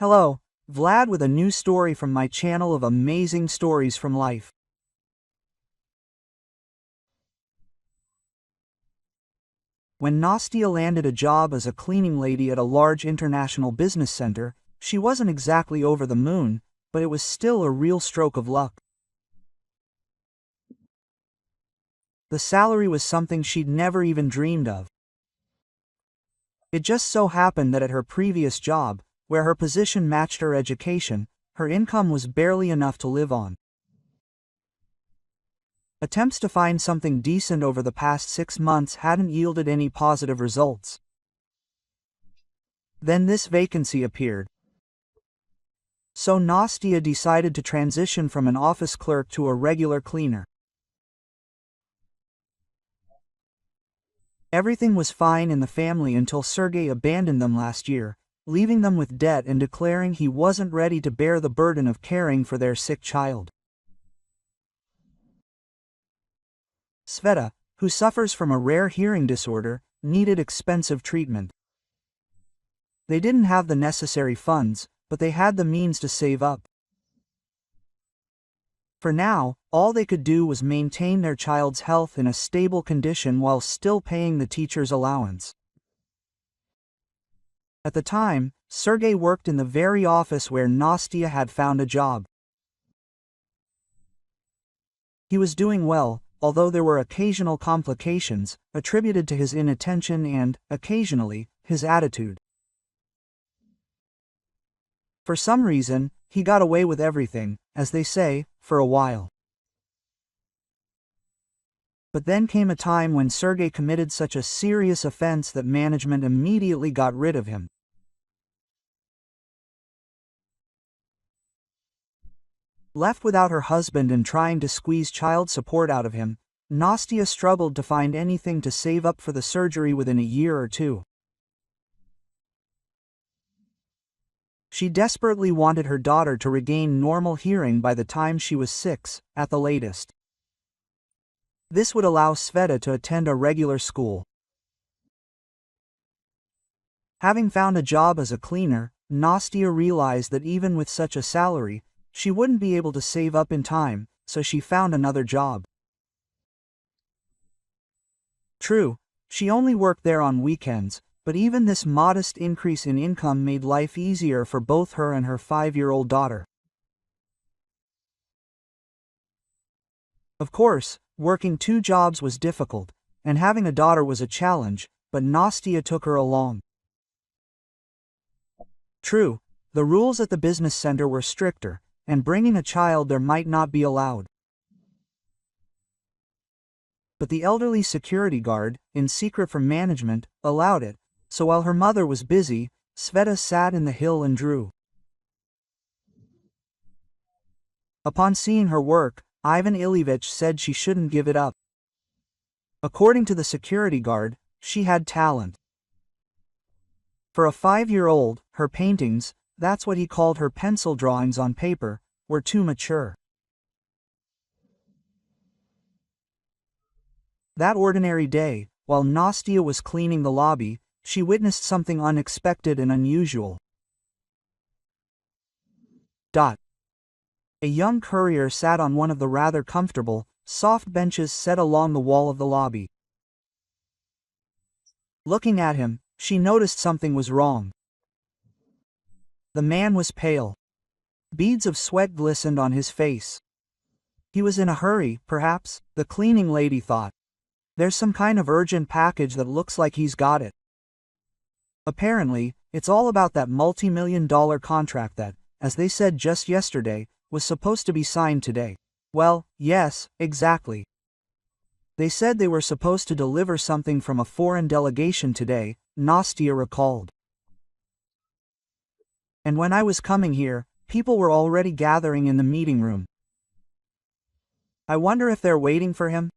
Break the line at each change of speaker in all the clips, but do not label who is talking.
Hello, Vlad with a new story from my channel of amazing stories from life. When Nastia landed a job as a cleaning lady at a large international business center, she wasn't exactly over the moon, but it was still a real stroke of luck. The salary was something she'd never even dreamed of. It just so happened that at her previous job, where her position matched her education, her income was barely enough to live on. Attempts to find something decent over the past 6 months hadn't yielded any positive results. Then this vacancy appeared. So Nastia decided to transition from an office clerk to a regular cleaner. Everything was fine in the family until Sergei abandoned them last year, leaving them with debt and declaring he wasn't ready to bear the burden of caring for their sick child. Sveta, who suffers from a rare hearing disorder, needed expensive treatment. They didn't have the necessary funds, but they had the means to save up. For now, all they could do was maintain their child's health in a stable condition while still paying the teacher's allowance. At the time, Sergei worked in the very office where Nastia had found a job. He was doing well, although there were occasional complications, attributed to his inattention and, occasionally, his attitude. For some reason, he got away with everything, as they say, for a while. But then came a time when Sergei committed such a serious offense that management immediately got rid of him. Left without her husband and trying to squeeze child support out of him, Nastia struggled to find anything to save up for the surgery within a year or two. She desperately wanted her daughter to regain normal hearing by the time she was 6, at the latest. This would allow Sveta to attend a regular school. Having found a job as a cleaner, Nastia realized that even with such a salary, she wouldn't be able to save up in time, so she found another job. True, she only worked there on weekends, but even this modest increase in income made life easier for both her and her 5-year-old daughter. Of course, working 2 jobs was difficult, and having a daughter was a challenge, but Nastia took her along. True, the rules at the business center were stricter, and bringing a child there might not be allowed. But the elderly security guard, in secret from management, allowed it, so while her mother was busy, Sveta sat in the hill and drew. Upon seeing her work, Ivan Ilyevich said she shouldn't give it up. According to the security guard, she had talent. For a 5-year-old, her paintings, that's what he called her pencil drawings on paper, were too mature. That ordinary day, while Nastia was cleaning the lobby, she witnessed something unexpected and unusual. A young courier sat on one of the rather comfortable, soft benches set along the wall of the lobby. Looking at him, she noticed something was wrong. The man was pale. Beads of sweat glistened on his face. He was in a hurry, perhaps, the cleaning lady thought. There's some kind of urgent package that looks like he's got it. Apparently, it's all about that multi-million-dollar contract that, as they said just yesterday, was supposed to be signed today. Well, yes, exactly. They said they were supposed to deliver something from a foreign delegation today, Nastia recalled. And when I was coming here, people were already gathering in the meeting room. I wonder if they're waiting for him?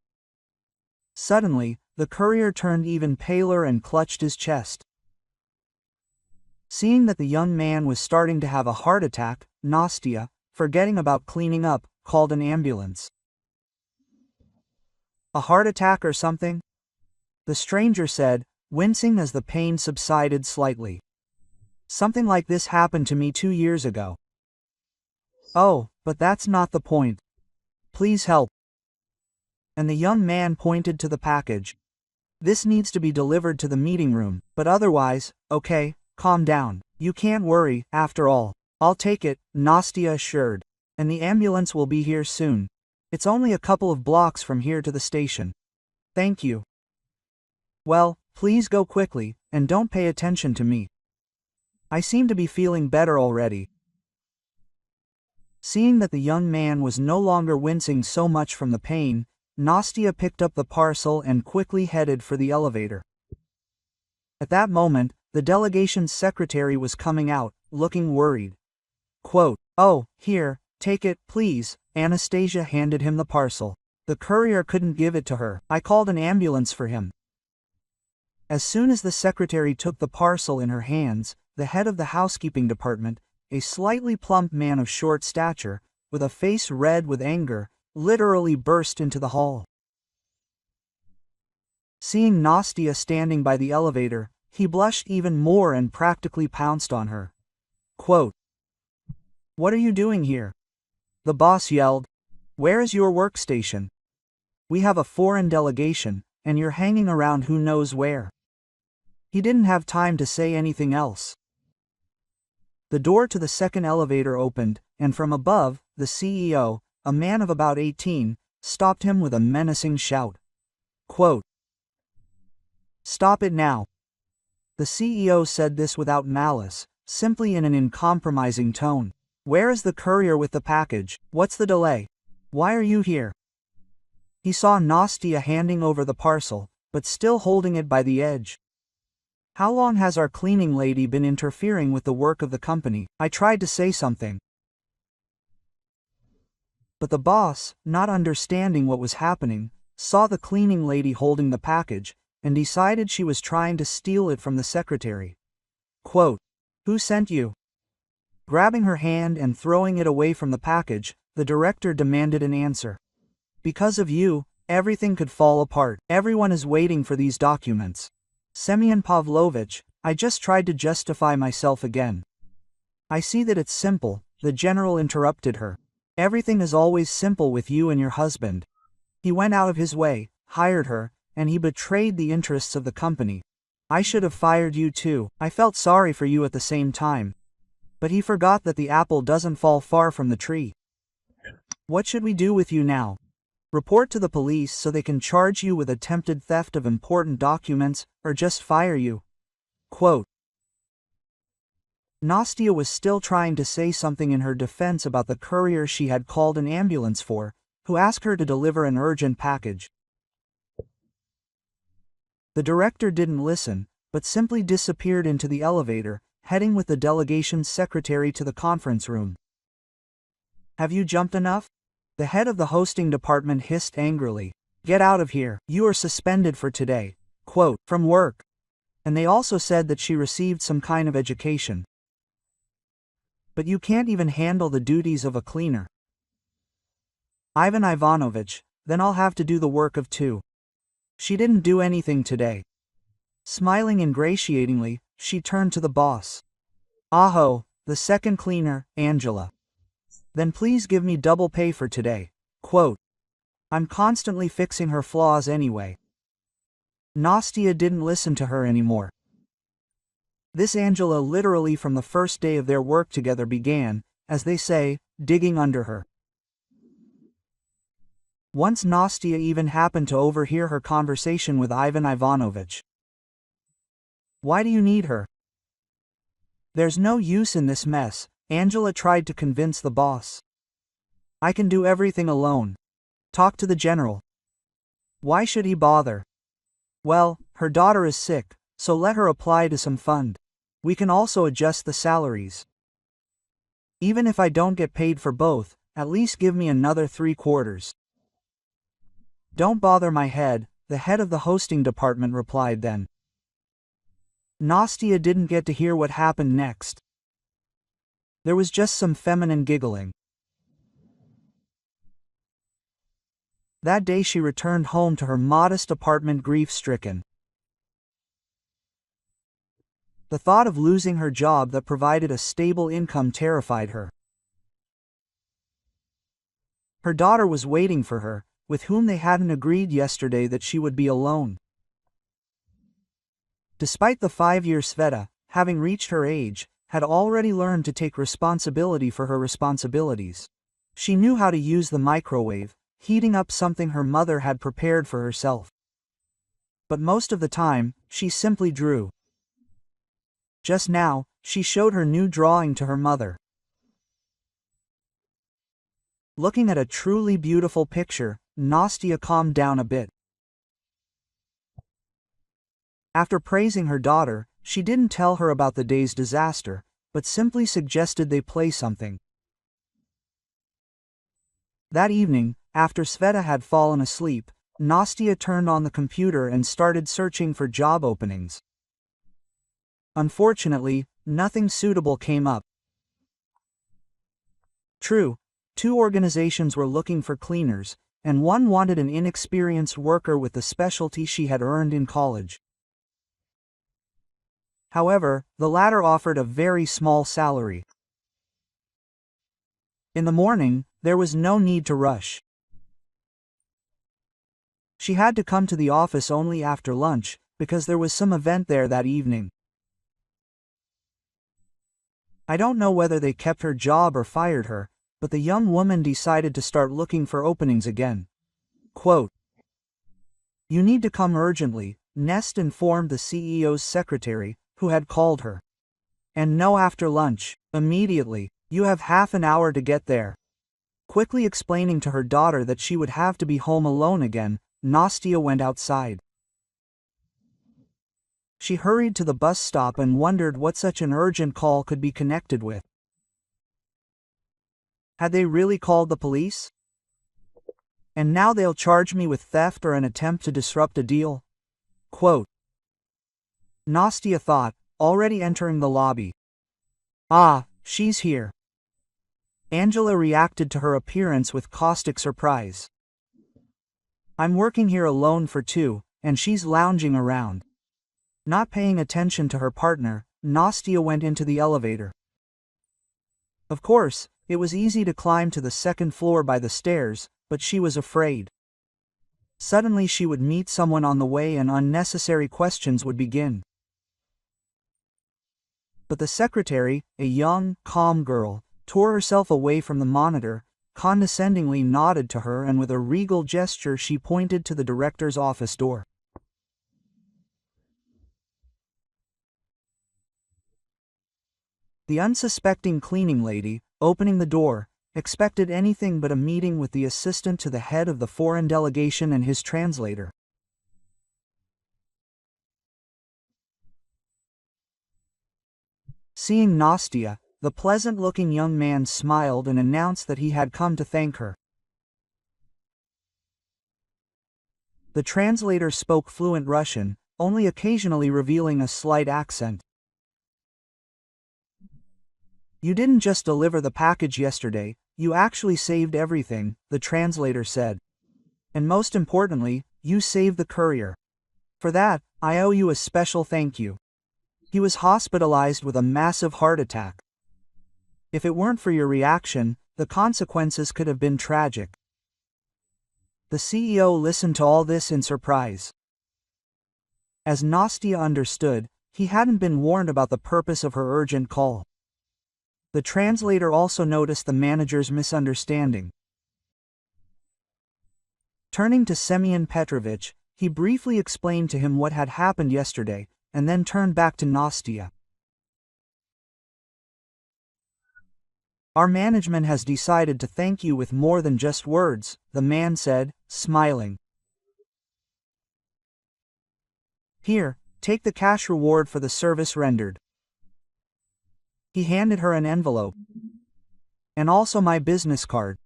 Suddenly, the courier turned even paler and clutched his chest. Seeing that the young man was starting to have a heart attack, Nastia, forgetting about cleaning up, called an ambulance. A heart attack or something? The stranger said, wincing as the pain subsided slightly. Something like this happened to me 2 years ago. Oh, but that's not the point. Please help. And the young man pointed to the package. This needs to be delivered to the meeting room, but otherwise, okay, calm down. You can't worry, after all. I'll take it, Nastya assured. And the ambulance will be here soon. It's only a couple of blocks from here to the station. Thank you. Well, please go quickly, and don't pay attention to me. I seem to be feeling better already. Seeing that the young man was no longer wincing so much from the pain, Nastya picked up the parcel and quickly headed for the elevator. At that moment, the delegation's secretary was coming out, looking worried. Quote, "Oh, here, take it, please." Anastasia handed him the parcel. The courier couldn't give it to her. I called an ambulance for him. As soon as the secretary took the parcel in her hands, the head of the housekeeping department, a slightly plump man of short stature, with a face red with anger, literally burst into the hall. Seeing Nastya standing by the elevator, he blushed even more and practically pounced on her. Quote, "What are you doing here?" The boss yelled. "Where is your workstation? We have a foreign delegation, and you're hanging around who knows where." He didn't have time to say anything else. The door to the second elevator opened, and from above, the CEO, a man of about 18, stopped him with a menacing shout. Quote, "Stop it now." The CEO said this without malice, simply in an uncompromising tone. "Where is the courier with the package? What's the delay? Why are you here?" He saw Nastya handing over the parcel, but still holding it by the edge. "How long has our cleaning lady been interfering with the work of the company?" I tried to say something. But the boss, not understanding what was happening, saw the cleaning lady holding the package, and decided she was trying to steal it from the secretary. Quote, "Who sent you?" Grabbing her hand and throwing it away from the package, the director demanded an answer. "Because of you, everything could fall apart. Everyone is waiting for these documents." "Semyon Pavlovich, I just tried to justify myself again." "I see that it's simple," the general interrupted her. "Everything is always simple with you and your husband. He went out of his way, hired her, and he betrayed the interests of the company. I should have fired you too. I felt sorry for you at the same time. But he forgot that the apple doesn't fall far from the tree. What should we do with you now? Report to the police so they can charge you with attempted theft of important documents, or just fire you?" Quote. Nastya was still trying to say something in her defense about the courier she had called an ambulance for, who asked her to deliver an urgent package. The director didn't listen, but simply disappeared into the elevator, heading with the delegation's secretary to the conference room. "Have you jumped enough?" The head of the hosting department hissed angrily. "Get out of here. You are suspended for today." Quote, "From work." And they also said that she received some kind of education. "But you can't even handle the duties of a cleaner." "Ivan Ivanovich, then I'll have to do the work of two." She didn't do anything today. Smiling ingratiatingly, she turned to the boss. "Aho, the second cleaner, Angela. Then please give me double pay for today." Quote, "I'm constantly fixing her flaws anyway." Nastya didn't listen to her anymore. This Angela literally from the first day of their work together began, as they say, digging under her. Once Nastya even happened to overhear her conversation with Ivan Ivanovich. "Why do you need her?" "There's no use in this mess," Angela tried to convince the boss. "I can do everything alone. Talk to the general." "Why should he bother?" "Well, her daughter is sick, so let her apply to some fund. We can also adjust the salaries. Even if I don't get paid for both, at least give me another 3/4. "Don't bother my head," the head of the hosting department replied then. Nastya didn't get to hear what happened next. There was just some feminine giggling. That day she returned home to her modest apartment grief-stricken. The thought of losing her job that provided a stable income terrified her. Her daughter was waiting for her, with whom they hadn't agreed yesterday that she would be alone. Despite the 5-year Sveta, having reached her age, had already learned to take responsibility for her responsibilities. She knew how to use the microwave, heating up something her mother had prepared for herself. But most of the time, she simply drew. Just now, she showed her new drawing to her mother. Looking at a truly beautiful picture, Nastya calmed down a bit. After praising her daughter, she didn't tell her about the day's disaster, but simply suggested they play something. That evening, after Sveta had fallen asleep, Nastya turned on the computer and started searching for job openings. Unfortunately, nothing suitable came up. True, 2 organizations were looking for cleaners, and one wanted an inexperienced worker with the specialty she had earned in college. However, the latter offered a very small salary. In the morning, there was no need to rush. She had to come to the office only after lunch, because there was some event there that evening. I don't know whether they kept her job or fired her, but the young woman decided to start looking for openings again. Quote, "You need to come urgently," Nest informed the CEO's secretary, who had called her. "And no after lunch, immediately, you have half an hour to get there." Quickly explaining to her daughter that she would have to be home alone again, Nastya went outside. She hurried to the bus stop and wondered what such an urgent call could be connected with. Had they really called the police? And now they'll charge me with theft or an attempt to disrupt a deal? Quote, Nastya thought, already entering the lobby. Ah, she's here. Angela reacted to her appearance with caustic surprise. I'm working here alone for 2, and she's lounging around. Not paying attention to her partner, Nastya went into the elevator. Of course, it was easy to climb to the 2nd floor by the stairs, but she was afraid. Suddenly she would meet someone on the way and unnecessary questions would begin. But the secretary, a young, calm girl, tore herself away from the monitor, condescendingly nodded to her, and with a regal gesture she pointed to the director's office door. The unsuspecting cleaning lady, opening the door, expected anything but a meeting with the assistant to the head of the foreign delegation and his translator. Seeing Nastya, the pleasant-looking young man smiled and announced that he had come to thank her. The translator spoke fluent Russian, only occasionally revealing a slight accent. You didn't just deliver the package yesterday, you actually saved everything, the translator said. And most importantly, you saved the courier. For that, I owe you a special thank you. He was hospitalized with a massive heart attack. If it weren't for your reaction, the consequences could have been tragic. The CEO listened to all this in surprise. As Nastya understood, he hadn't been warned about the purpose of her urgent call. The translator also noticed the manager's misunderstanding. Turning to Semyon Petrovich, he briefly explained to him what had happened yesterday, and then turned back to Nastya. Our management has decided to thank you with more than just words, the man said, smiling. Here, take the cash reward for the service rendered. He handed her an envelope. And also my business card.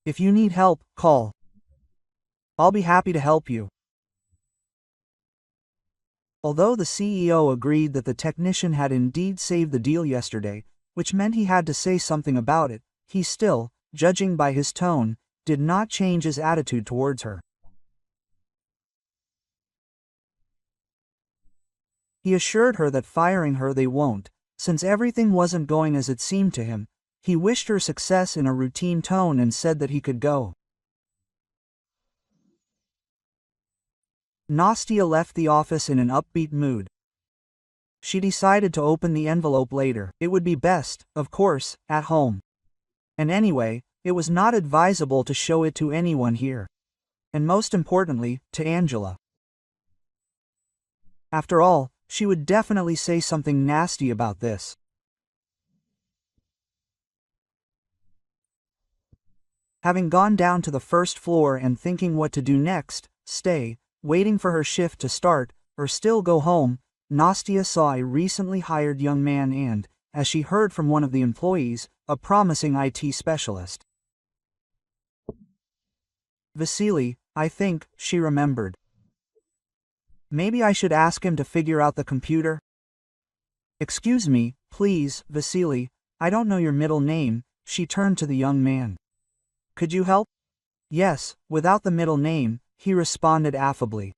If you need help, call. I'll be happy to help you. Although the CEO agreed that the technician had indeed saved the deal yesterday, which meant he had to say something about it, he still, judging by his tone, did not change his attitude towards her. He assured her that firing her they won't, since everything wasn't going as it seemed to him. He wished her success in a routine tone and said that he could go. Nastya left the office in an upbeat mood. She decided to open the envelope later. It would be best, of course, at home. And anyway, it was not advisable to show it to anyone here. And most importantly, to Angela. After all, she would definitely say something nasty about this. Having gone down to the first floor and thinking what to do next, stay, waiting for her shift to start, or still go home, Nastya saw a recently hired young man and, as she heard from one of the employees, a promising IT specialist. Vasily, I think, she remembered. Maybe I should ask him to figure out the computer? Excuse me, please, Vasily, I don't know your middle name. She turned to the young man. Could you help? Yes, without the middle name, he responded affably.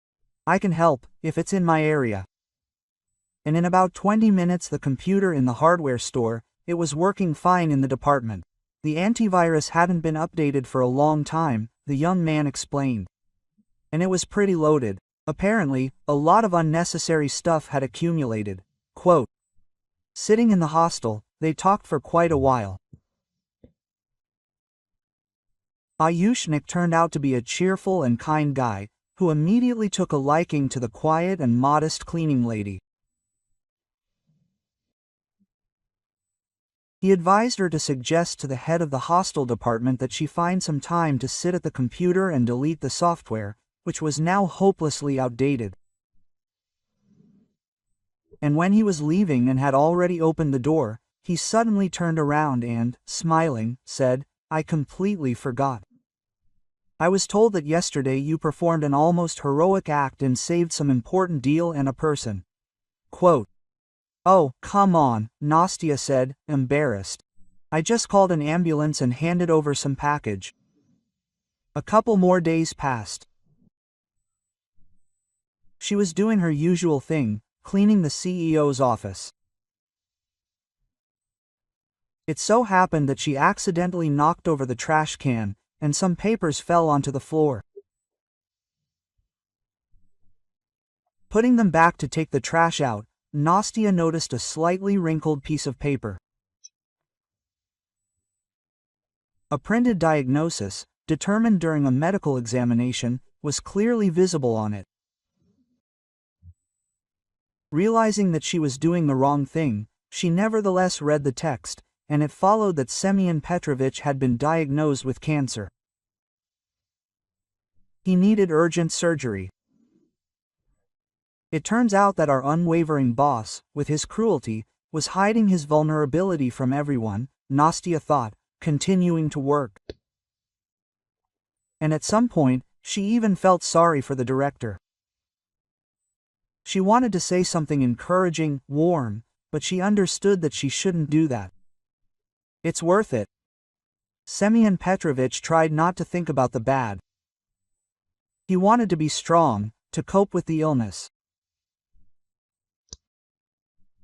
I can help, if it's in my area. And in about 20 minutes the computer in the hardware store, it was working fine in the department. The antivirus hadn't been updated for a long time, the young man explained. And it was pretty loaded. Apparently, a lot of unnecessary stuff had accumulated. Quote. Sitting in the hostel, they talked for quite a while. Ayushnik turned out to be a cheerful and kind guy, who immediately took a liking to the quiet and modest cleaning lady. He advised her to suggest to the head of the hostel department that she find some time to sit at the computer and delete the software, which was now hopelessly outdated. And when he was leaving and had already opened the door, he suddenly turned around and, smiling, said, I completely forgot. I was told that yesterday you performed an almost heroic act and saved some important deal and a person. Quote. Oh, come on, Nastya said, embarrassed. I just called an ambulance and handed over some package. A couple more days passed. She was doing her usual thing, cleaning the CEO's office. It so happened that she accidentally knocked over the trash can, and some papers fell onto the floor. Putting them back to take the trash out, Nastya noticed a slightly wrinkled piece of paper. A printed diagnosis, determined during a medical examination, was clearly visible on it. Realizing that she was doing the wrong thing, she nevertheless read the text, and it followed that Semyon Petrovich had been diagnosed with cancer. He needed urgent surgery. It turns out that our unwavering boss, with his cruelty, was hiding his vulnerability from everyone, Nastya thought, continuing to work. And at some point, she even felt sorry for the director. She wanted to say something encouraging, warm, but she understood that she shouldn't do that. It's worth it. Semyon Petrovich tried not to think about the bad. He wanted to be strong, to cope with the illness.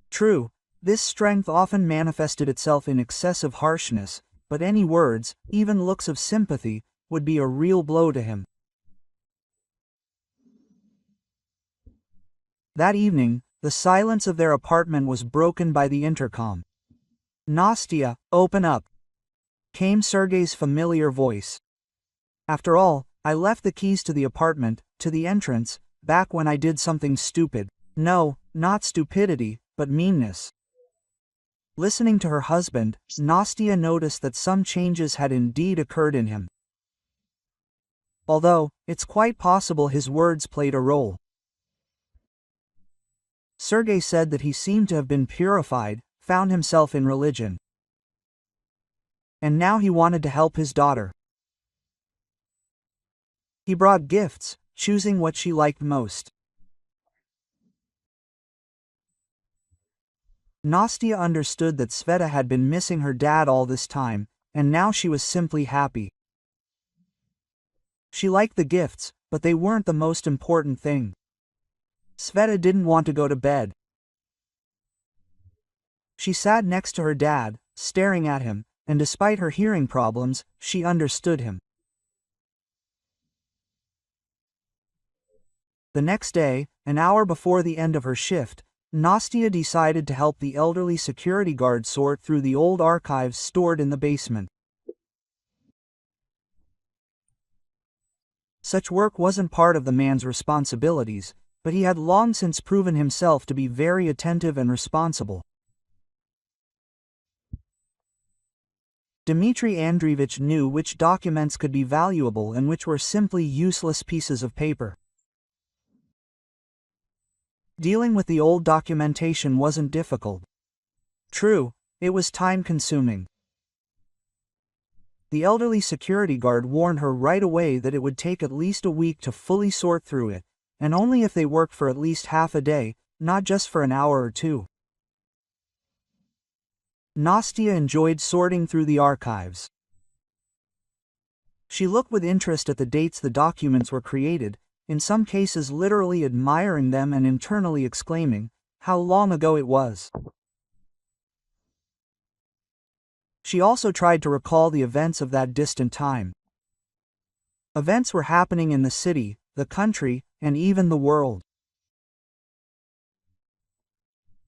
True, this strength often manifested itself in excessive harshness, but any words, even looks of sympathy, would be a real blow to him. That evening, the silence of their apartment was broken by the intercom. Nastya, open up, came Sergei's familiar voice. After all, I left the keys to the apartment, to the entrance, back when I did something stupid. No, not stupidity, but meanness. Listening to her husband, Nastya noticed that some changes had indeed occurred in him. Although, it's quite possible his words played a role. Sergei said that he seemed to have been purified, found himself in religion. And now he wanted to help his daughter. He brought gifts, choosing what she liked most. Nastya understood that Sveta had been missing her dad all this time, and now she was simply happy. She liked the gifts, but they weren't the most important thing. Sveta didn't want to go to bed. She sat next to her dad, staring at him, and despite her hearing problems, she understood him. The next day, an hour before the end of her shift, Nastya decided to help the elderly security guard sort through the old archives stored in the basement. Such work wasn't part of the man's responsibilities, but he had long since proven himself to be very attentive and responsible. Dmitry Andreevich knew which documents could be valuable and which were simply useless pieces of paper. Dealing with the old documentation wasn't difficult. True, it was time-consuming. The elderly security guard warned her right away that it would take at least a week to fully sort through it, and only if they worked for at least half a day, not just for an hour or two. Nastya enjoyed sorting through the archives. She looked with interest at the dates the documents were created, in some cases literally admiring them and internally exclaiming, "How long ago it was." She also tried to recall the events of that distant time. Events were happening in the city, the country, and even the world.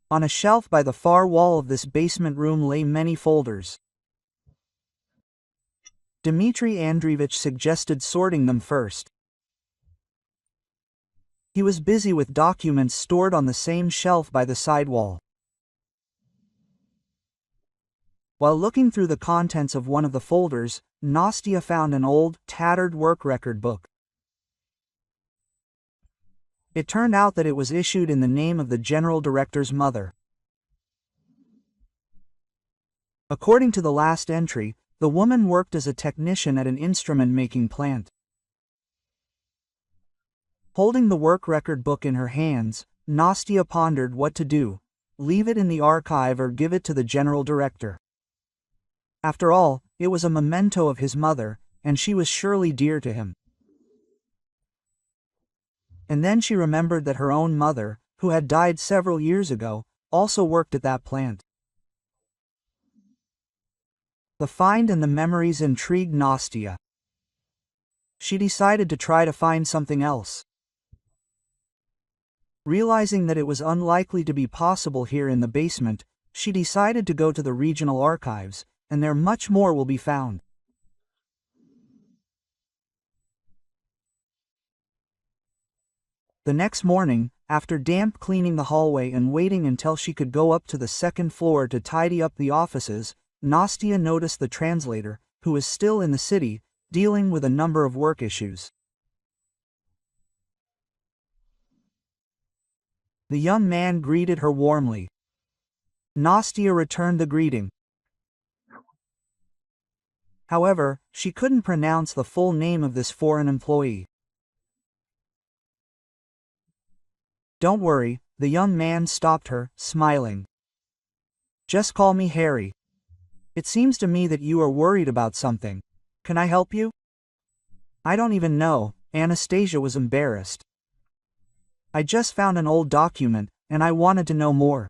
On a shelf by the far wall of this basement room lay many folders. Dmitry Andreevich suggested sorting them first. He was busy with documents stored on the same shelf by the side wall. While looking through the contents of one of the folders, Nastya found an old, tattered work record book. It turned out that it was issued in the name of the general director's mother. According to the last entry, the woman worked as a technician at an instrument-making plant. Holding the work record book in her hands, Nastya pondered what to do: leave it in the archive or give it to the general director. After all, it was a memento of his mother, and she was surely dear to him. And then she remembered that her own mother, who had died several years ago, also worked at that plant. The find and the memories intrigued Nastya. She decided to try to find something else. Realizing that it was unlikely to be possible here in the basement, she decided to go to the regional archives, and there much more will be found. The next morning, after damp cleaning the hallway and waiting until she could go up to the second floor to tidy up the offices, Nastya noticed the translator, who was still in the city, dealing with a number of work issues. The young man greeted her warmly. Nastya returned the greeting. However, she couldn't pronounce the full name of this foreign employee. "Don't worry," the young man stopped her, smiling. "Just call me Harry. It seems to me that you are worried about something. Can I help you?" "I don't even know," Anastasia was embarrassed. "I just found an old document, and I wanted to know more."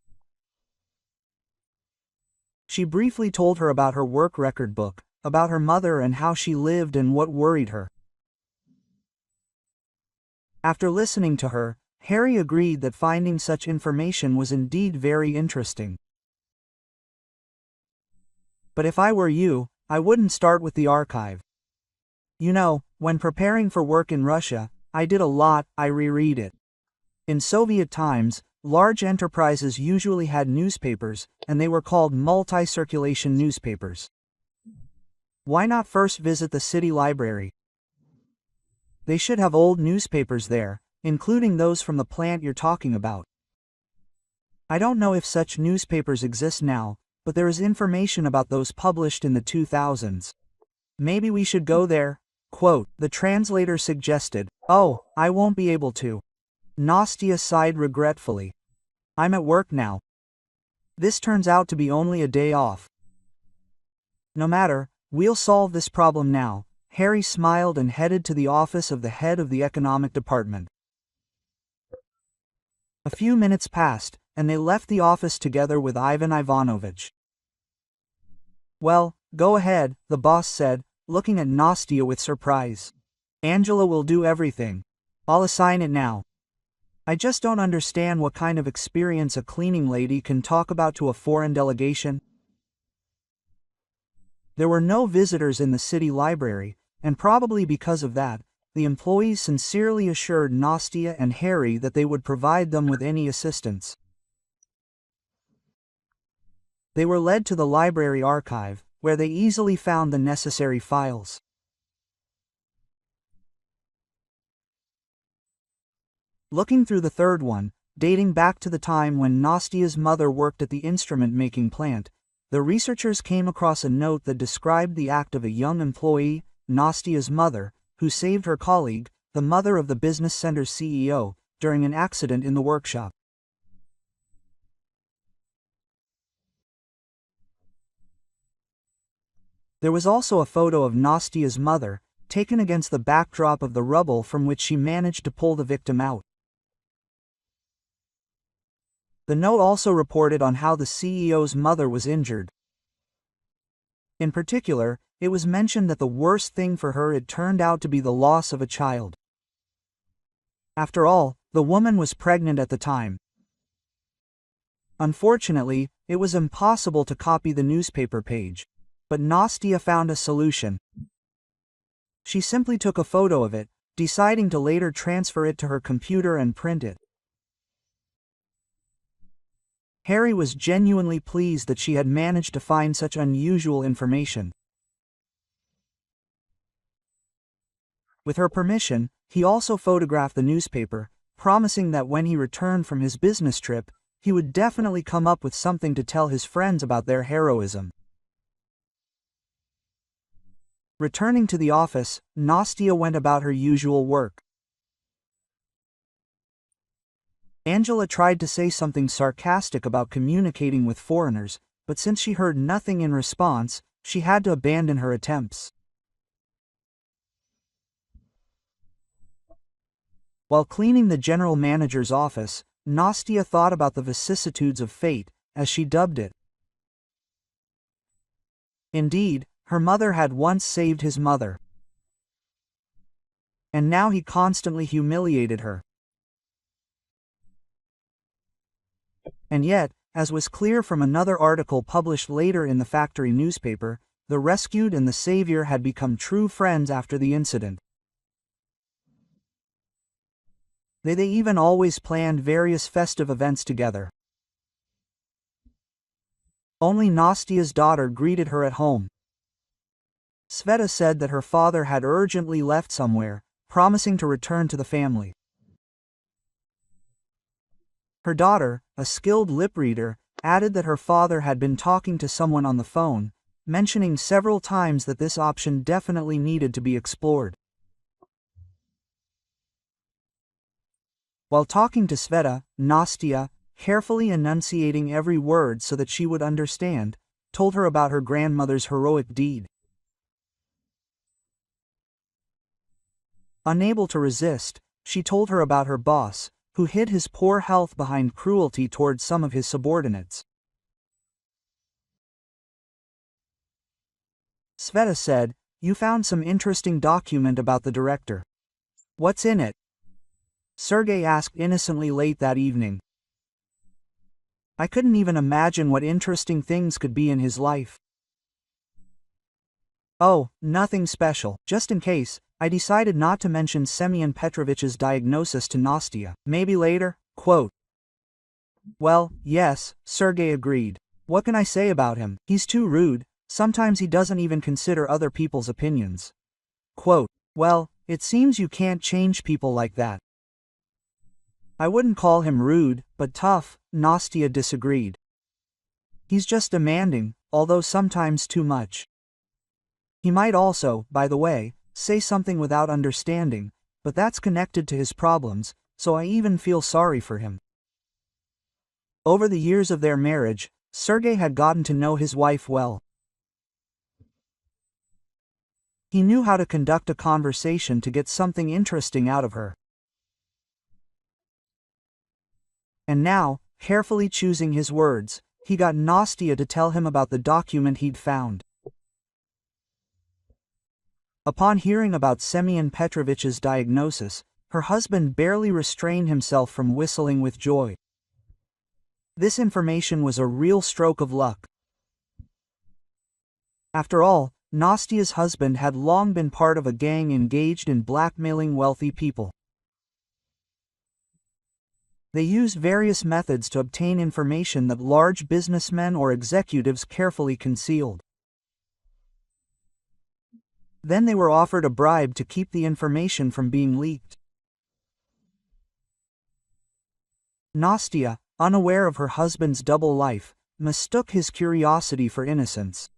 She briefly told her about her work record book, about her mother and how she lived and what worried her. After listening to her, Harry agreed that finding such information was indeed very interesting. "But if I were you, I wouldn't start with the archive. You know, when preparing for work in Russia, I did a lot, I reread it. In Soviet times, large enterprises usually had newspapers, and they were called multi-circulation newspapers. Why not first visit the city library? They should have old newspapers there, including those from the plant you're talking about. I don't know if such newspapers exist now, but there is information about those published in the 2000s. Maybe we should go there." Quote, the translator suggested. "Oh, I won't be able to." Nastya sighed regretfully. "I'm at work now. This turns out to be only a day off." "No matter, we'll solve this problem now." Harry smiled and headed to the office of the head of the economic department. A few minutes passed, and they left the office together with Ivan Ivanovich. "Well, go ahead," the boss said, looking at Nastya with surprise. "Angela will do everything. I'll assign it now. I just don't understand what kind of experience a cleaning lady can talk about to a foreign delegation." There were no visitors in the city library, and probably because of that, the employees sincerely assured Nastya and Harry that they would provide them with any assistance. They were led to the library archive, where they easily found the necessary files. Looking through the third one, dating back to the time when Nastya's mother worked at the instrument-making plant, the researchers came across a note that described the act of a young employee, Nastya's mother, who saved her colleague, the mother of the business center's CEO, during an accident in the workshop. There was also a photo of Nastya's mother, taken against the backdrop of the rubble from which she managed to pull the victim out. The note also reported on how the CEO's mother was injured. In particular, it was mentioned that the worst thing for her had turned out to be the loss of a child. After all, the woman was pregnant at the time. Unfortunately, it was impossible to copy the newspaper page. But Nastya found a solution. She simply took a photo of it, deciding to later transfer it to her computer and print it. Harry was genuinely pleased that she had managed to find such unusual information. With her permission, he also photographed the newspaper, promising that when he returned from his business trip, he would definitely come up with something to tell his friends about their heroism. Returning to the office, Nastya went about her usual work. Angela tried to say something sarcastic about communicating with foreigners, but since she heard nothing in response, she had to abandon her attempts. While cleaning the general manager's office, Nastya thought about the vicissitudes of fate, as she dubbed it. Indeed, her mother had once saved his mother. And now he constantly humiliated her. And yet, as was clear from another article published later in the factory newspaper, the rescued and the savior had become true friends after the incident. They even always planned various festive events together. Only Nastya's daughter greeted her at home. Sveta said that her father had urgently left somewhere, promising to return to the family. Her daughter, a skilled lip reader, added that her father had been talking to someone on the phone, mentioning several times that this option definitely needed to be explored. While talking to Sveta, Nastya, carefully enunciating every word so that she would understand, told her about her grandmother's heroic deed. Unable to resist, she told her about her boss, who hid his poor health behind cruelty towards some of his subordinates. Sveta said, "You found some interesting document about the director. What's in it?" Sergei asked innocently late that evening. "I couldn't even imagine what interesting things could be in his life." "Oh, nothing special. Just in case, I decided not to mention Semyon Petrovich's diagnosis to Nastya. Maybe later, quote." "Well, yes," Sergei agreed. "What can I say about him? He's too rude. Sometimes he doesn't even consider other people's opinions." Quote. "Well, it seems you can't change people like that." "I wouldn't call him rude, but tough," Nastya disagreed. "He's just demanding, although sometimes too much. He might also, by the way, say something without understanding, but that's connected to his problems, so I even feel sorry for him." Over the years of their marriage, Sergei had gotten to know his wife well. He knew how to conduct a conversation to get something interesting out of her. And now, carefully choosing his words, he got Nastia to tell him about the document he'd found. Upon hearing about Semyon Petrovich's diagnosis, her husband barely restrained himself from whistling with joy. This information was a real stroke of luck. After all, Nastia's husband had long been part of a gang engaged in blackmailing wealthy people. They used various methods to obtain information that large businessmen or executives carefully concealed. Then they were offered a bribe to keep the information from being leaked. Nastia, unaware of her husband's double life, mistook his curiosity for innocence.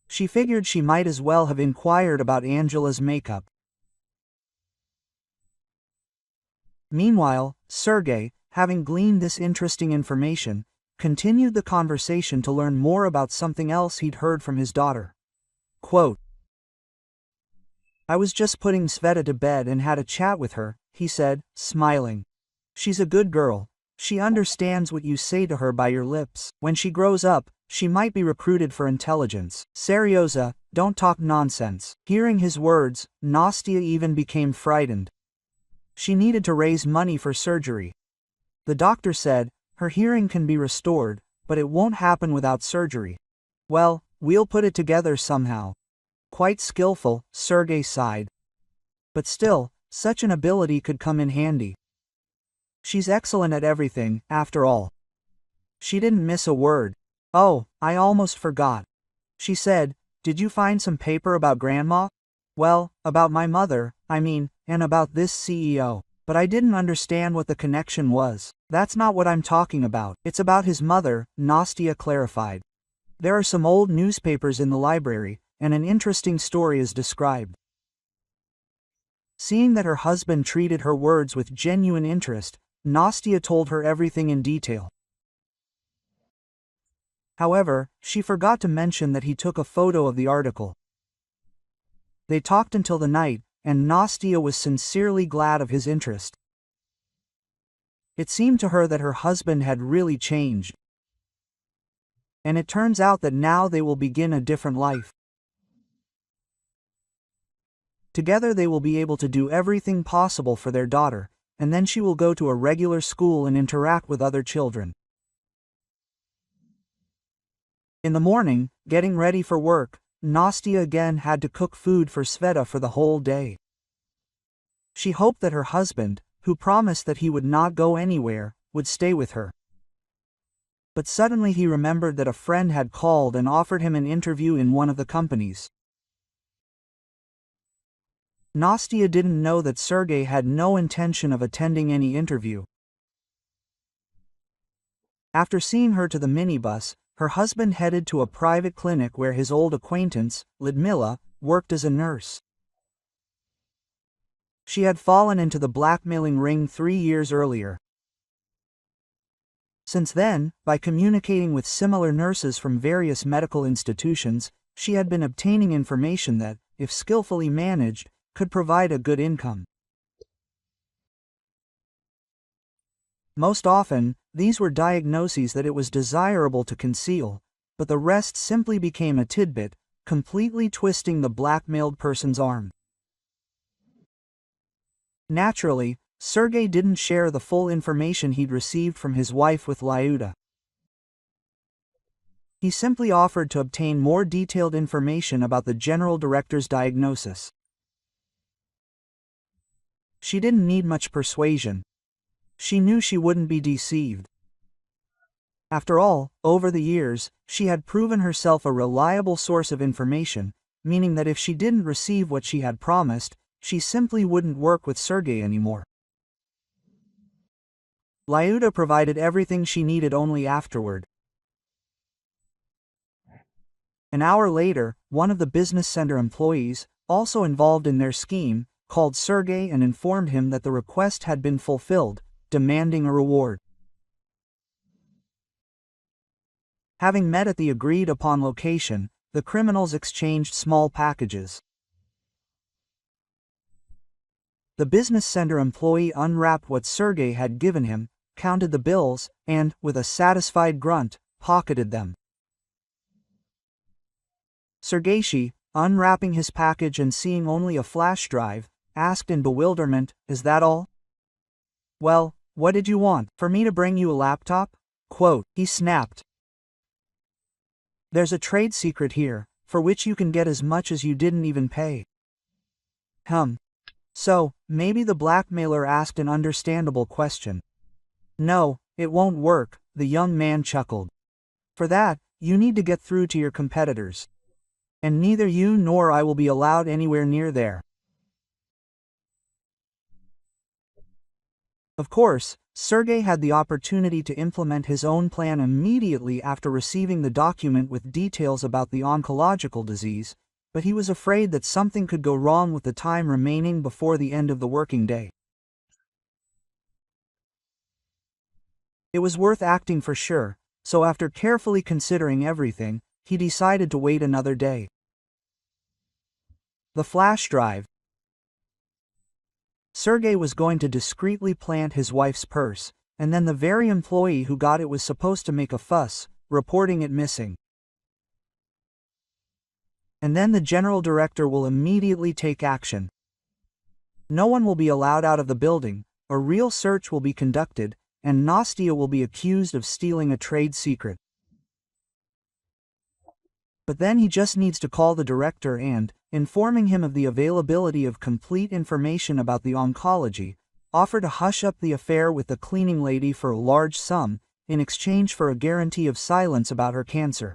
She figured she might as well have inquired about Angela's makeup. Meanwhile, Sergei, having gleaned this interesting information, continued the conversation to learn more about something else he'd heard from his daughter. Quote, "I was just putting Sveta to bed and had a chat with her," he said, smiling. "She's a good girl. She understands what you say to her by your lips. When she grows up, she might be recruited for intelligence. Seryoza, don't talk nonsense." Hearing his words, Nastia even became frightened. She needed to raise money for surgery. The doctor said, her hearing can be restored, but it won't happen without surgery. "Well, we'll put it together somehow." Quite skillful, Sergei sighed. But still, such an ability could come in handy. She's excellent at everything, after all. She didn't miss a word. "Oh, I almost forgot." She said, "Did you find some paper about Grandma?" "Well, about my mother, I mean, and about this CEO. But I didn't understand what the connection was." "That's not what I'm talking about. It's about his mother," Nastia clarified. "There are some old newspapers in the library, and an interesting story is described." Seeing that her husband treated her words with genuine interest, Nastia told her everything in detail. However, she forgot to mention that he took a photo of the article. They talked until the night, and Nastia was sincerely glad of his interest. It seemed to her that her husband had really changed. And it turns out that now they will begin a different life. Together they will be able to do everything possible for their daughter, and then she will go to a regular school and interact with other children. In the morning, getting ready for work, Nastia again had to cook food for Sveta for the whole day. She hoped that her husband, who promised that he would not go anywhere, would stay with her. But suddenly he remembered that a friend had called and offered him an interview in one of the companies. Nastia didn't know that Sergei had no intention of attending any interview. After seeing her to the minibus, her husband headed to a private clinic where his old acquaintance, Lyudmila, worked as a nurse. She had fallen into the blackmailing ring 3 years earlier. Since then, by communicating with similar nurses from various medical institutions, she had been obtaining information that, if skillfully managed, could provide a good income. Most often, these were diagnoses that it was desirable to conceal, but the rest simply became a tidbit, completely twisting the blackmailed person's arm. Naturally, Sergei didn't share the full information he'd received from his wife with Lyuda. He simply offered to obtain more detailed information about the general director's diagnosis. She didn't need much persuasion. She knew she wouldn't be deceived. After all, over the years, she had proven herself a reliable source of information, meaning that if she didn't receive what she had promised, she simply wouldn't work with Sergei anymore. Lyuda provided everything she needed only afterward. An hour later, one of the business center employees, also involved in their scheme, called Sergei and informed him that the request had been fulfilled, demanding a reward. Having met at the agreed-upon location, the criminals exchanged small packages. The business center employee unwrapped what Sergei had given him, counted the bills, and, with a satisfied grunt, pocketed them. Sergei, unwrapping his package and seeing only a flash drive, asked in bewilderment, "Is that all?" "Well, what did you want, for me to bring you a laptop?" He snapped. "There's a trade secret here, for which you can get as much as you didn't even pay." So, maybe the blackmailer asked an understandable question. "No, it won't work," the young man chuckled. "For that, you need to get through to your competitors. And neither you nor I will be allowed anywhere near there." Of course, Sergei had the opportunity to implement his own plan immediately after receiving the document with details about the oncological disease, but he was afraid that something could go wrong with the time remaining before the end of the working day. It was worth acting for sure, so after carefully considering everything, he decided to wait another day. The flash drive. Sergei was going to discreetly plant his wife's purse, and then the very employee who got it was supposed to make a fuss, reporting it missing. And then the general director will immediately take action. No one will be allowed out of the building, a real search will be conducted, and Nastya will be accused of stealing a trade secret. But then he just needs to call the director and, informing him of the availability of complete information about the oncology, offer to hush up the affair with the cleaning lady for a large sum, in exchange for a guarantee of silence about her cancer.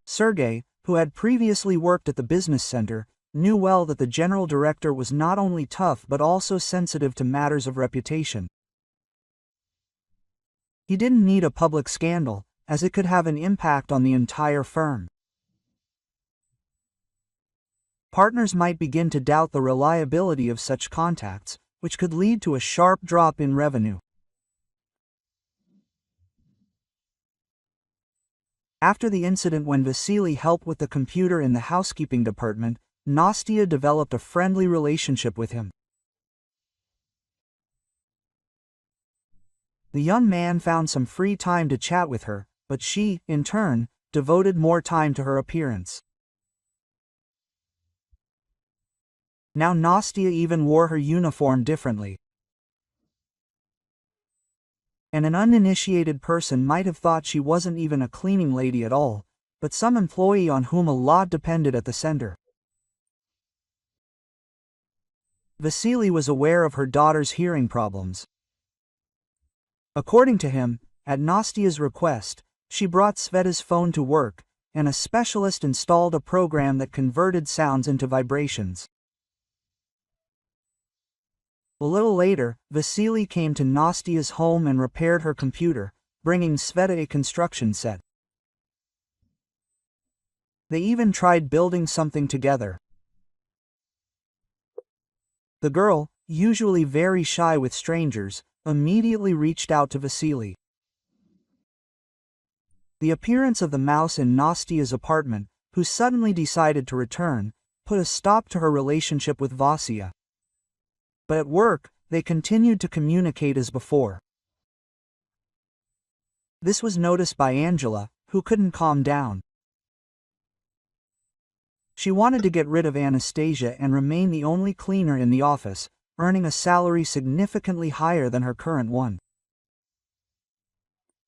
Sergei, who had previously worked at the business center, knew well that the general director was not only tough but also sensitive to matters of reputation. He didn't need a public scandal, as it could have an impact on the entire firm. Partners might begin to doubt the reliability of such contacts, which could lead to a sharp drop in revenue. After the incident when Vasily helped with the computer in the housekeeping department, Nastya developed a friendly relationship with him. The young man found some free time to chat with her, but she, in turn, devoted more time to her appearance. Now Nastya even wore her uniform differently. And an uninitiated person might have thought she wasn't even a cleaning lady at all, but some employee on whom a lot depended at the center. Vasily was aware of her daughter's hearing problems. According to him, at Nastya's request, she brought Sveta's phone to work, and a specialist installed a program that converted sounds into vibrations. A little later, Vasily came to Nastya's home and repaired her computer, bringing Sveta a construction set. They even tried building something together. The girl, usually very shy with strangers, immediately reached out to Vasily. The appearance of the mouse in Nastya's apartment, who suddenly decided to return, put a stop to her relationship with Vasya. But at work, they continued to communicate as before. This was noticed by Angela, who couldn't calm down. She wanted to get rid of Anastasia and remain the only cleaner in the office, earning a salary significantly higher than her current one.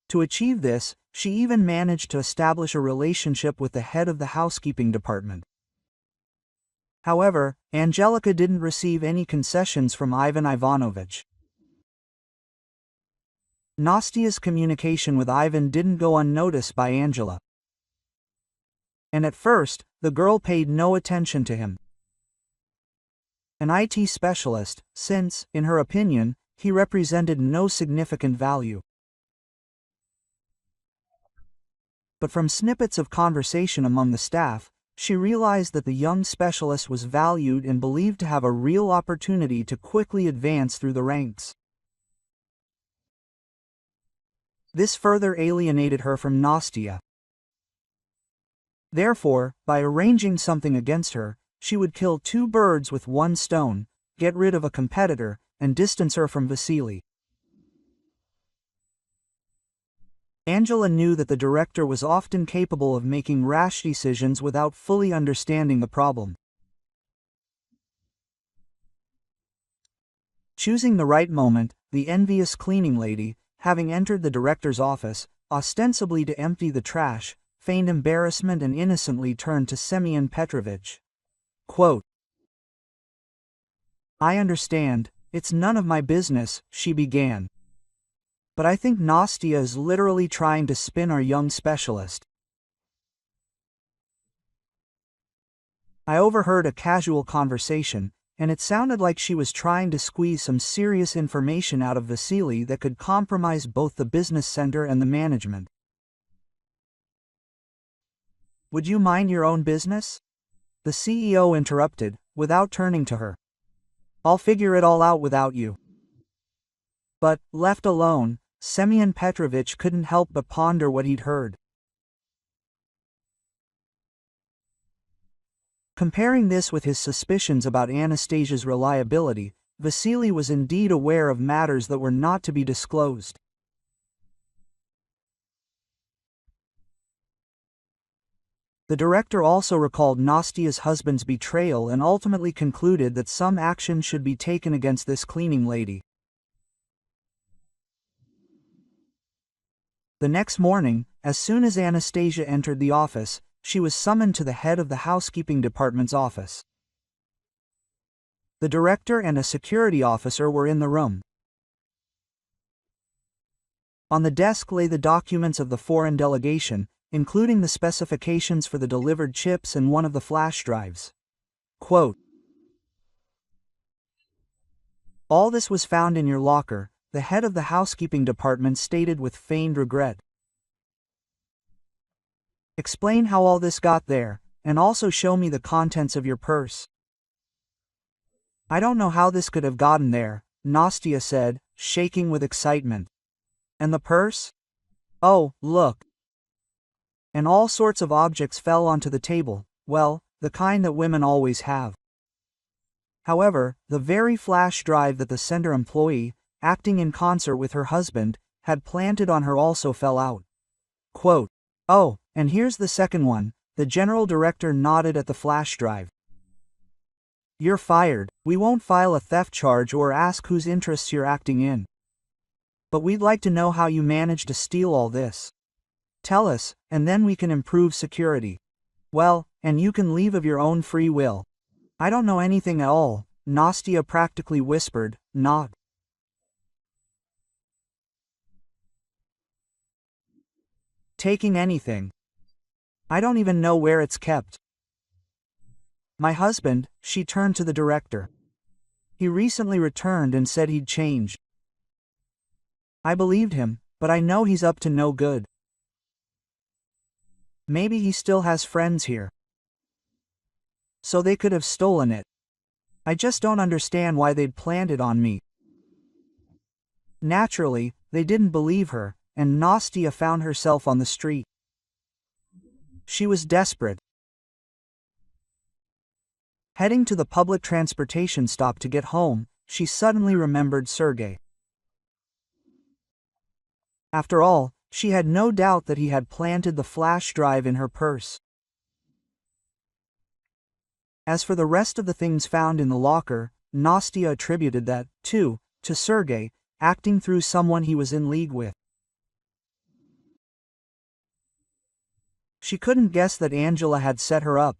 To achieve this, she even managed to establish a relationship with the head of the housekeeping department. However, Angelica didn't receive any concessions from Ivan Ivanovich. Nastya's communication with Ivan didn't go unnoticed by Angela. And at first, the girl paid no attention to him. An IT specialist, since, in her opinion, he represented no significant value. But from snippets of conversation among the staff, she realized that the young specialist was valued and believed to have a real opportunity to quickly advance through the ranks. This further alienated her from Nastya. Therefore, by arranging something against her, she would kill two birds with one stone, get rid of a competitor, and distance her from Vasily. Angela knew that the director was often capable of making rash decisions without fully understanding the problem. Choosing the right moment, the envious cleaning lady, having entered the director's office, ostensibly to empty the trash, feigned embarrassment and innocently turned to Semyon Petrovich. Quote, "I understand, it's none of my business," she began. "But I think Nastya is literally trying to spin our young specialist. I overheard a casual conversation, and it sounded like she was trying to squeeze some serious information out of Vasily that could compromise both the business center and the management." "Would you mind your own business?" the CEO interrupted, without turning to her. "I'll figure it all out without you." But, left alone, Semyon Petrovich couldn't help but ponder what he'd heard. Comparing this with his suspicions about Anastasia's reliability, Vasily was indeed aware of matters that were not to be disclosed. The director also recalled Nastya's husband's betrayal and ultimately concluded that some action should be taken against this cleaning lady. The next morning, as soon as Anastasia entered the office, she was summoned to the head of the housekeeping department's office. The director and a security officer were in the room. On the desk lay the documents of the foreign delegation, including the specifications for the delivered chips and one of the flash drives. Quote, "All this was found in your locker," the head of the housekeeping department stated with feigned regret. "Explain how all this got there, and also show me the contents of your purse." "I don't know how this could have gotten there," Nastya said, shaking with excitement. "And the purse? Oh, look." And all sorts of objects fell onto the table, well, the kind that women always have. However, the very flash drive that the center employee, acting in concert with her husband, had planted on her also fell out. Quote, "Oh, and here's the second one," the general director nodded at the flash drive. "You're fired. We won't file a theft charge or ask whose interests you're acting in. But we'd like to know how you managed to steal all this. Tell us, and then we can improve security. Well, and you can leave of your own free will." "I don't know anything at all," Nastya practically whispered, "Not taking anything. I don't even know where it's kept. My husband," she turned to the director. "He recently returned and said he'd changed. I believed him, but I know he's up to no good. Maybe he still has friends here. So they could have stolen it. I just don't understand why they'd planned it on me." Naturally, they didn't believe her, and Nastya found herself on the street. She was desperate. Heading to the public transportation stop to get home, she suddenly remembered Sergei. After all, she had no doubt that he had planted the flash drive in her purse. As for the rest of the things found in the locker, Nastya attributed that, too, to Sergei, acting through someone he was in league with. She couldn't guess that Angela had set her up.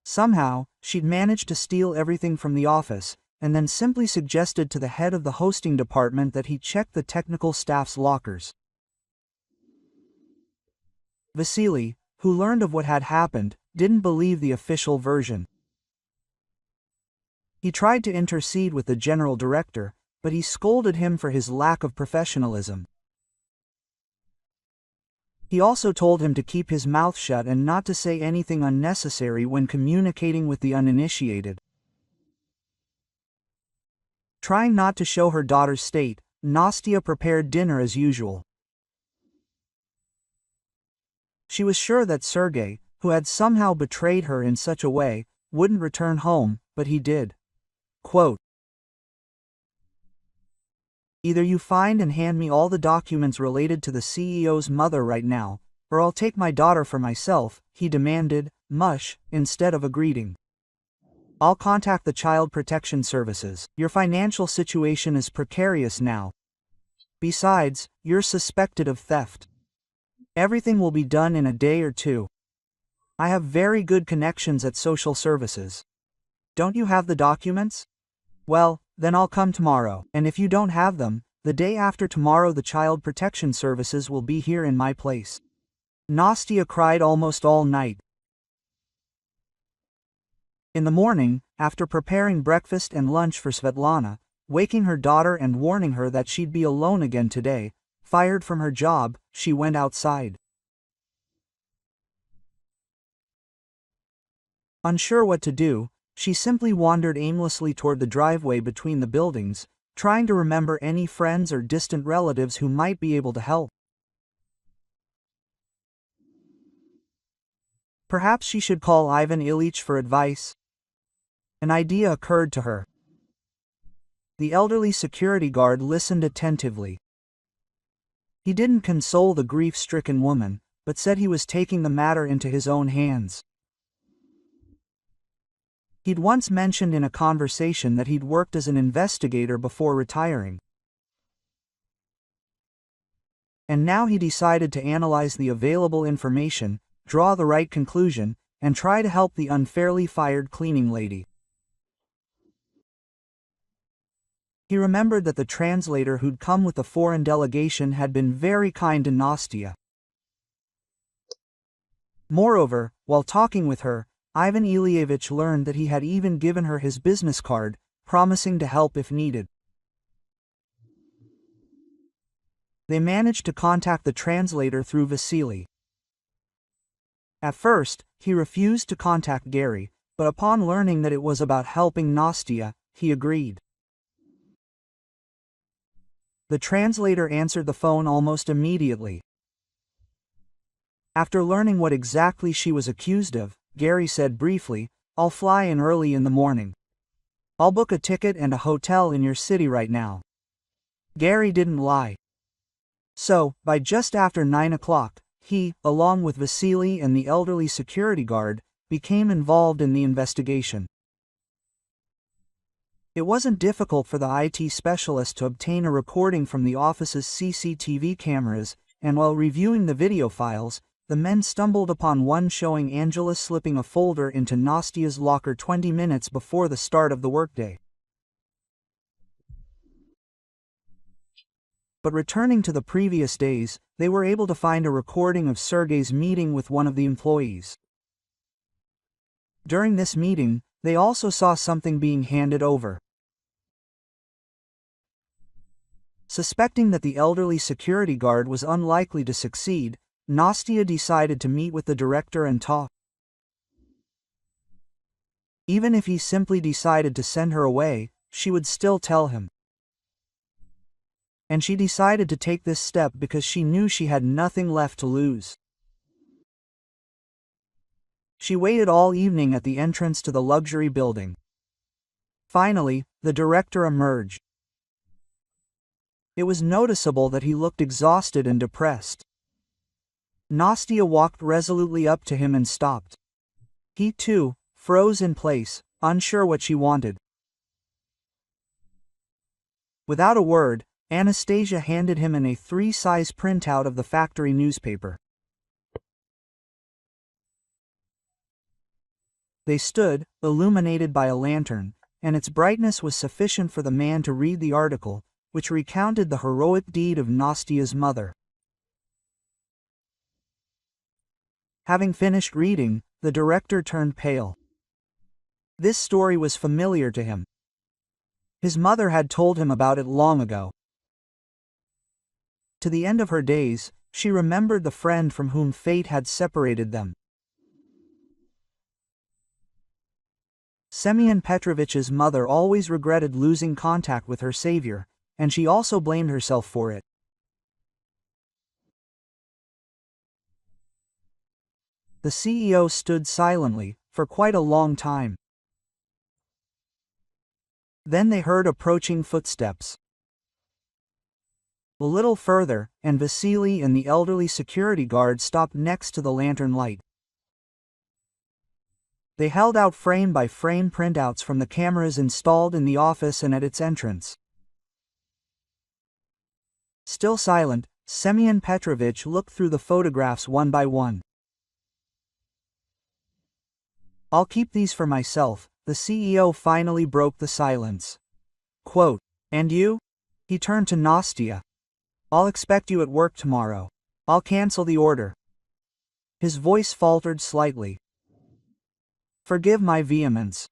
Somehow, she'd managed to steal everything from the office, and then simply suggested to the head of the hosting department that he check the technical staff's lockers. Vasily, who learned of what had happened, didn't believe the official version. He tried to intercede with the general director, but he scolded him for his lack of professionalism. He also told him to keep his mouth shut and not to say anything unnecessary when communicating with the uninitiated. Trying not to show her daughter's state, Nastya prepared dinner as usual. She was sure that Sergei, who had somehow betrayed her in such a way, wouldn't return home, but he did. Quote, "Either you find and hand me all the documents related to the CEO's mother right now, or I'll take my daughter for myself," he demanded, mush, instead of a greeting. "I'll contact the Child Protection Services. Your financial situation is precarious now. Besides, you're suspected of theft. Everything will be done in a day or two. I have very good connections at social services. Don't you have the documents? Well, then I'll come tomorrow, and if you don't have them, the day after tomorrow the Child Protection Services will be here in my place." Nastya cried almost all night. In the morning, after preparing breakfast and lunch for Svetlana, waking her daughter and warning her that she'd be alone again today, fired from her job, she went outside. Unsure what to do, she simply wandered aimlessly toward the driveway between the buildings, trying to remember any friends or distant relatives who might be able to help. Perhaps she should call Ivan Ilyich for advice. An idea occurred to her. The elderly security guard listened attentively. He didn't console the grief-stricken woman, but said he was taking the matter into his own hands. He'd once mentioned in a conversation that he'd worked as an investigator before retiring. And now he decided to analyze the available information, draw the right conclusion, and try to help the unfairly fired cleaning lady. He remembered that the translator who'd come with the foreign delegation had been very kind to Nastya. Moreover, while talking with her, Ivan Ilyevich learned that he had even given her his business card, promising to help if needed. They managed to contact the translator through Vasily. At first, he refused to contact Gary, but upon learning that it was about helping Nastya, he agreed. The translator answered the phone almost immediately. After learning what exactly she was accused of, Gary said briefly, "I'll fly in early in the morning. I'll book a ticket and a hotel in your city right now." Gary didn't lie. So, by just after 9 o'clock, he, along with Vasily and the elderly security guard, became involved in the investigation. It wasn't difficult for the IT specialist to obtain a recording from the office's CCTV cameras, and while reviewing the video files, the men stumbled upon one showing Angela slipping a folder into Nastya's locker 20 minutes before the start of the workday. But returning to the previous days, they were able to find a recording of Sergei's meeting with one of the employees. During this meeting, they also saw something being handed over. Suspecting that the elderly security guard was unlikely to succeed, Nastya decided to meet with the director and talk. Even if he simply decided to send her away, she would still tell him. And she decided to take this step because she knew she had nothing left to lose. She waited all evening at the entrance to the luxury building. Finally, the director emerged. It was noticeable that he looked exhausted and depressed. Nastya walked resolutely up to him and stopped. He too froze in place, unsure what she wanted. Without a word, Anastasia handed him an A3-size printout of the factory newspaper. They stood, illuminated by a lantern, and its brightness was sufficient for the man to read the article, which recounted the heroic deed of Nastya's mother. Having finished reading, the director turned pale. This story was familiar to him. His mother had told him about it long ago. To the end of her days, she remembered the friend from whom fate had separated them. Semyon Petrovich's mother always regretted losing contact with her savior, and she also blamed herself for it. The CEO stood silently, for quite a long time. Then they heard approaching footsteps. A little further, and Vasily and the elderly security guard stopped next to the lantern light. They held out frame-by-frame printouts from the cameras installed in the office and at its entrance. Still silent, Semyon Petrovich looked through the photographs one by one. "I'll keep these for myself," the CEO finally broke the silence. Quote, "And you?" He turned to Nastya. "I'll expect you at work tomorrow. I'll cancel the order." His voice faltered slightly. "Forgive my vehemence.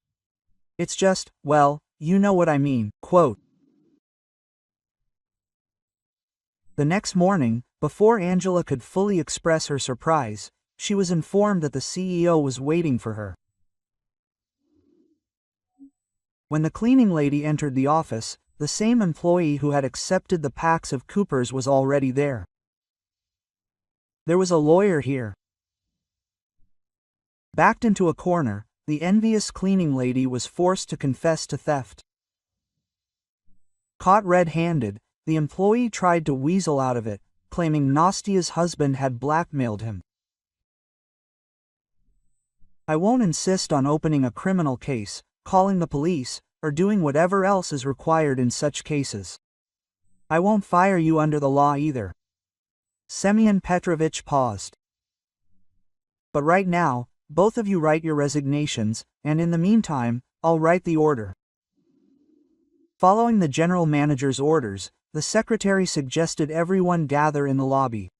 It's just, well, you know what I mean." Quote. The next morning, before Angela could fully express her surprise, she was informed that the CEO was waiting for her. When the cleaning lady entered the office, the same employee who had accepted the packs of coupers was already there. There was a lawyer here. Backed into a corner, the envious cleaning lady was forced to confess to theft. Caught red-handed, the employee tried to weasel out of it, claiming Nastya's husband had blackmailed him. "I won't insist on opening a criminal case, calling the police, or doing whatever else is required in such cases. I won't fire you under the law either." Semyon Petrovich paused. "But right now, both of you write your resignations, and in the meantime, I'll write the order." Following the general manager's orders, the secretary suggested everyone gather in the lobby.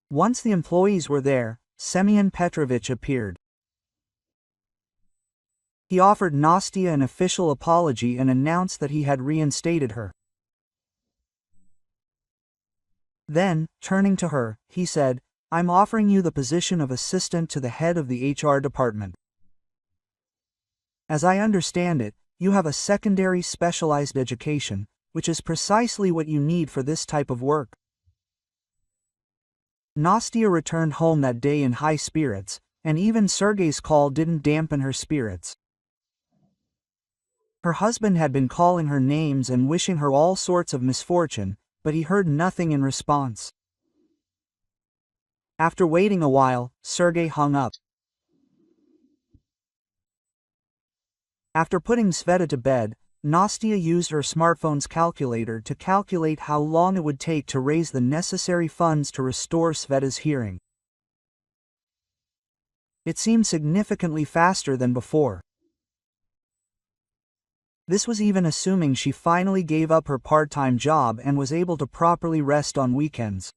Once the employees were there, Semyon Petrovich appeared. He offered Nastya an official apology and announced that he had reinstated her. Then, turning to her, he said, "I'm offering you the position of assistant to the head of the HR department. As I understand it, you have a secondary specialized education, which is precisely what you need for this type of work." Nastya returned home that day in high spirits, and even Sergei's call didn't dampen her spirits. Her husband had been calling her names and wishing her all sorts of misfortune, but he heard nothing in response. After waiting a while, Sergei hung up. After putting Sveta to bed, Nastya used her smartphone's calculator to calculate how long it would take to raise the necessary funds to restore Sveta's hearing. It seemed significantly faster than before. This was even assuming she finally gave up her part-time job and was able to properly rest on weekends.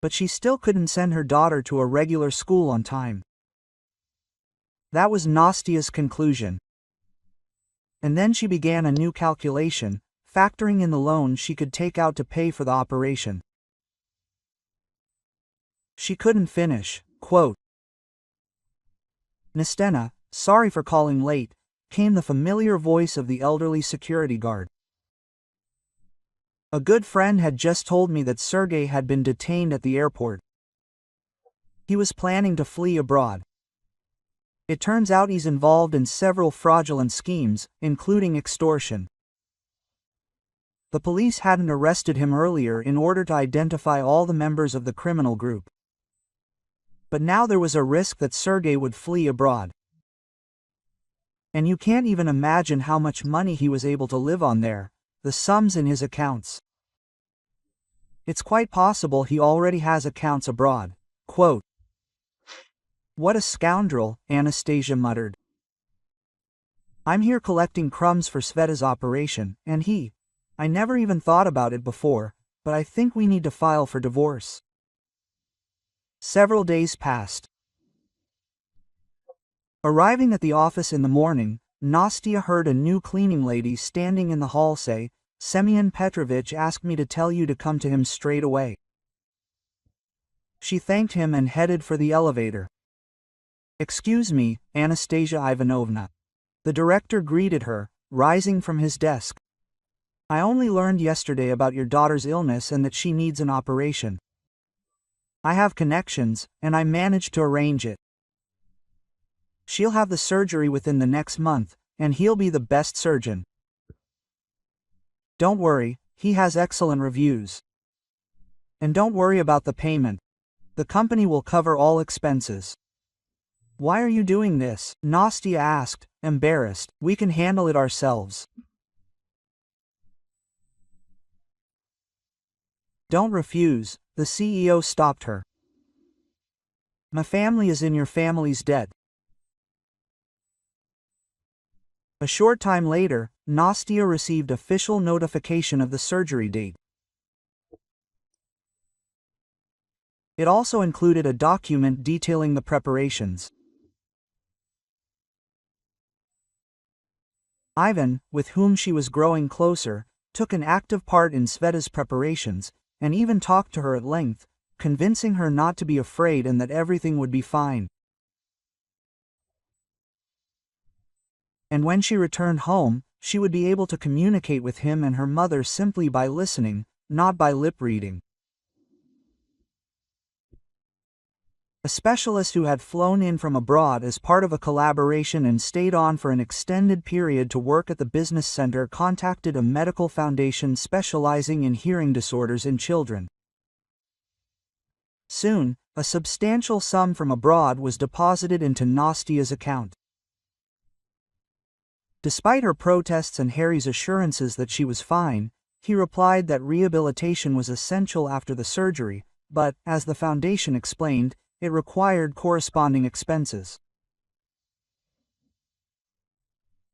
But she still couldn't send her daughter to a regular school on time. That was Nastya's conclusion. And then she began a new calculation, factoring in the loan she could take out to pay for the operation. She couldn't finish. Quote, "Nastena, sorry for calling late," came the familiar voice of the elderly security guard. "A good friend had just told me that Sergei had been detained at the airport. He was planning to flee abroad. It turns out he's involved in several fraudulent schemes, including extortion. The police hadn't arrested him earlier in order to identify all the members of the criminal group. But now there was a risk that Sergei would flee abroad. And you can't even imagine how much money he was able to live on there, the sums in his accounts. It's quite possible he already has accounts abroad." Quote, "What a scoundrel," Anastasia muttered. "I'm here collecting crumbs for Sveta's operation, and I never even thought about it before, but I think we need to file for divorce." Several days passed. Arriving at the office in the morning, Nastya heard a new cleaning lady standing in the hall say, "Semyon Petrovich asked me to tell you to come to him straight away." She thanked him and headed for the elevator. "Excuse me, Anastasia Ivanovna." The director greeted her, rising from his desk. I only learned yesterday about your daughter's illness and that she needs an operation. I have connections, and I managed to arrange it. She'll have the surgery within the next month, and he'll be the best surgeon. Don't worry, he has excellent reviews. And don't worry about the payment. The company will cover all expenses. Why are you doing this? Nastya asked, embarrassed. We can handle it ourselves. Don't refuse, the CEO stopped her. My family is in your family's debt. A short time later, Nastya received official notification of the surgery date. It also included a document detailing the preparations. Ivan, with whom she was growing closer, took an active part in Sveta's preparations, and even talked to her at length, convincing her not to be afraid and that everything would be fine. And when she returned home, she would be able to communicate with him and her mother simply by listening, not by lip reading. A specialist who had flown in from abroad as part of a collaboration and stayed on for an extended period to work at the business center contacted a medical foundation specializing in hearing disorders in children. Soon, a substantial sum from abroad was deposited into Nastya's account. Despite her protests and Harry's assurances that she was fine, he replied that rehabilitation was essential after the surgery, but, as the foundation explained, it required corresponding expenses.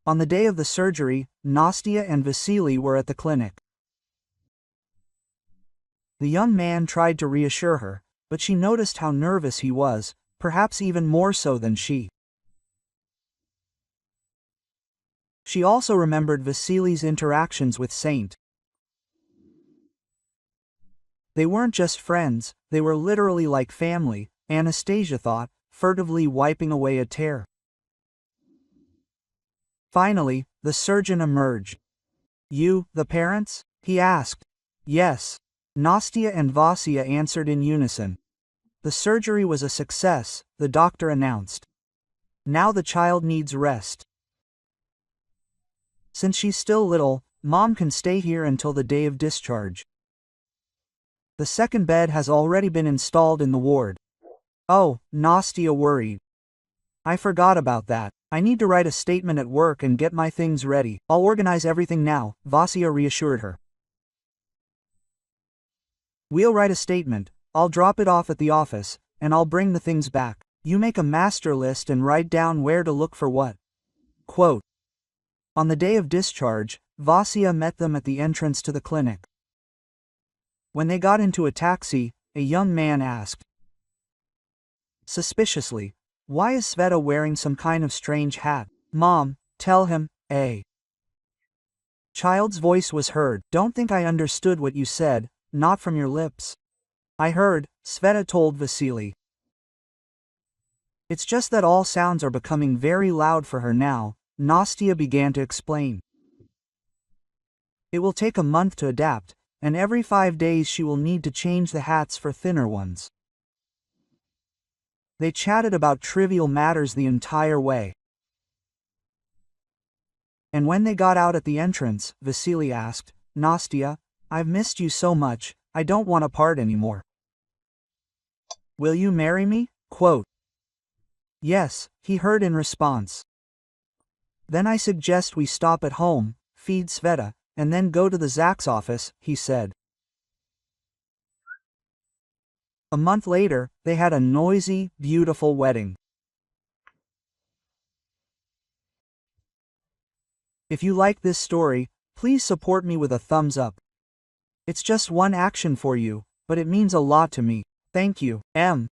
On the day of the surgery, Nastya and Vasily were at the clinic. The young man tried to reassure her, but she noticed how nervous he was, perhaps even more so than she. She also remembered Vasily's interactions with Saint. They weren't just friends, they were literally like family, Anastasia thought, furtively wiping away a tear. Finally, the surgeon emerged. You, the parents? He asked. Yes. Nastya and Vasya answered in unison. The surgery was a success, the doctor announced. Now the child needs rest. Since she's still little, Mom can stay here until the day of discharge. The second bed has already been installed in the ward. Oh, Nastya worried. I forgot about that. I need to write a statement at work and get my things ready. I'll organize everything now, Vasya reassured her. We'll write a statement, I'll drop it off at the office, and I'll bring the things back. You make a master list and write down where to look for what. Quote. On the day of discharge, Vasya met them at the entrance to the clinic. When they got into a taxi, a young man asked, suspiciously, why is Sveta wearing some kind of strange hat? Mom, tell him, eh? Child's voice was heard. Don't think I understood what you said, not from your lips. I heard, Sveta told Vasily. It's just that all sounds are becoming very loud for her now, Nastya began to explain. It will take a month to adapt, and every 5 days she will need to change the hats for thinner ones. They chatted about trivial matters the entire way. And when they got out at the entrance, Vasily asked, Nastya, I've missed you so much, I don't want to part anymore. Will you marry me? Quote. Yes, he heard in response. Then I suggest we stop at home, feed Sveta, and then go to the Zak's office, he said. A month later, they had a noisy, beautiful wedding. If you like this story, please support me with a thumbs up. It's just one action for you, but it means a lot to me. Thank you. M.